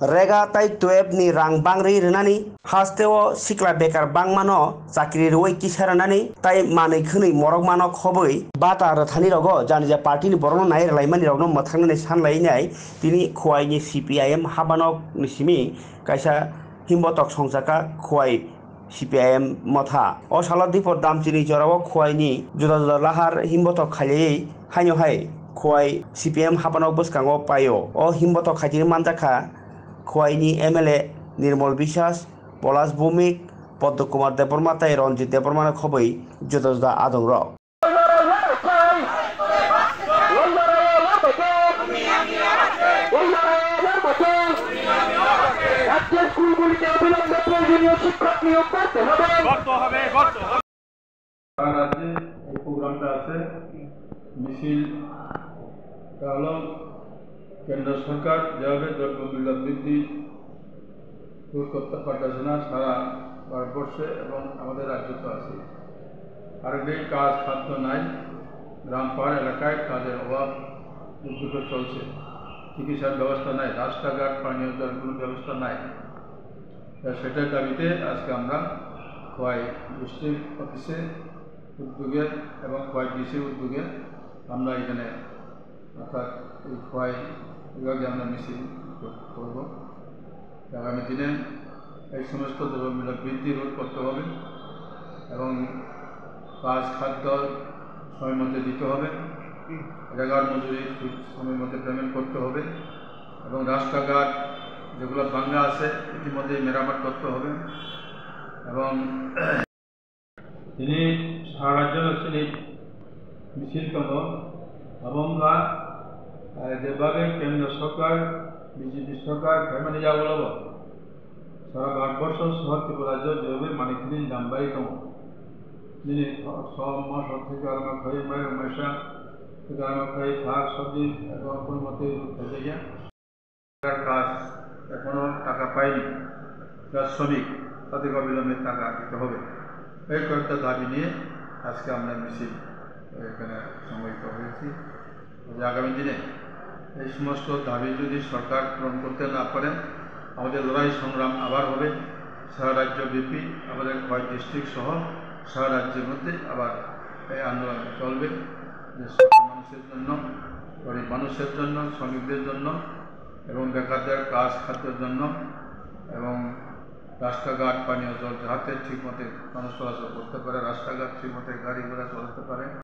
रेगा ताई 12 ni rang bangri rwnani hasteo sikla bekar bangmano chakri roi kisarani tai manui khwnui morok mano khoboi bata rathani rogo janija party ni borokno nai laimani rokno mwthangnai sanlai nai tini khwai ni CPIM habanok ni simi kaisa himbotok songjaka khwai CPIM motha o sala dipor damchini jorao khwai ni juda juda lahar himbotok khailai haino hai khwai CPIM habanok bwskango paio o himbotok khaitini manjaka খোয়াইনি MLA নির্মল বিশ্বাস পলাশ ভৌমিক পদ্ম কুমার দেববর্মা তাই রঞ্জিত দেববর্মার খবই জুদা জুদা আদং rock প্রোগ্রামটা আছে মিছিল হলো কেন্দ্র সরকার যেভাবে দ্রব্যমূল্য বৃদ্ধি দূর করতে পারতেছে না সারা ভারতবর্ষে এবং আমাদের রাজ্যে তো আছে আরেকটি কাজ খাদ্য নাই গ্রাম পাহাড় এলাকায় কাজের অভাব দুর্যোগ চলছে চিকিৎসার ব্যবস্থা নাই রাস্তাঘাট পানীয় জল কোনো ব্যবস্থা নাই সেটার দাবিতে আজকে আমরা খোয়াই ডিস্ট্রিক্ট অফিসে উদ্যোগে এবং খোয়াই ডিসির উদ্যোগে আমরা এখানে অর্থাৎ এই খোয়াই বিভাগে আমরা মিছিল করব আগামী দিনে এই সমস্ত দ্রব্যমূল্য বৃদ্ধি রোধ করতে হবে এবং কাজ খাদ্য সময় মধ্যে দিতে হবে জায়গার মজুরি সময় মধ্যে পেমেন্ট করতে হবে এবং রাস্তাঘাট যেগুলো ভাঙ্গা আছে ইতিমধ্যে মেরামত করতে হবে এবং তিনি সারা রাজ্যের তিনি মিছিল করব এবং যেভাবে কেন্দ্র সরকার বিজেপি সরকার ফেমানি যাওয়া সারা ভারতবর্ষ সহ ত্রিপুরা রাজ্য যেভাবে মানিকদিন দামবাড়ি দম যিনি সব মাস থেকে আরম্ভ খাই মায়ের মেশা থেকে আরম্ভ খাই শাক সবজি এবং কোনো মতে ফেলে গিয়া কাজ এখনও টাকা পায়নি যার শ্রমিক তাদের অবিলম্বে টাকা দিতে হবে এই কয়েকটা দাবি নিয়ে আজকে আমরা মিছিল এখানে সংগঠিত হয়েছি আগামী দিনে এই সমস্ত দাবি যদি সরকার পূরণ করতে না পারেন আমাদের লড়াই সংগ্রাম আবার হবে সারা রাজ্যব্যাপী আমাদের খোয়াই ডিস্ট্রিক্ট সহ সারা রাজ্যের মধ্যে আবার এই আন্দোলন চলবে যে মানুষের জন্য গরিব মানুষের জন্য শ্রমিকদের জন্য এবং বেকারদের কাজ খাদ্যের জন্য এবং রাস্তাঘাট পানীয় জল যাতে ঠিকমতো মানুষ চলাচল করতে পারে রাস্তাঘাট ঠিকমতো গাড়ি ঘোড়া চলাতে পারে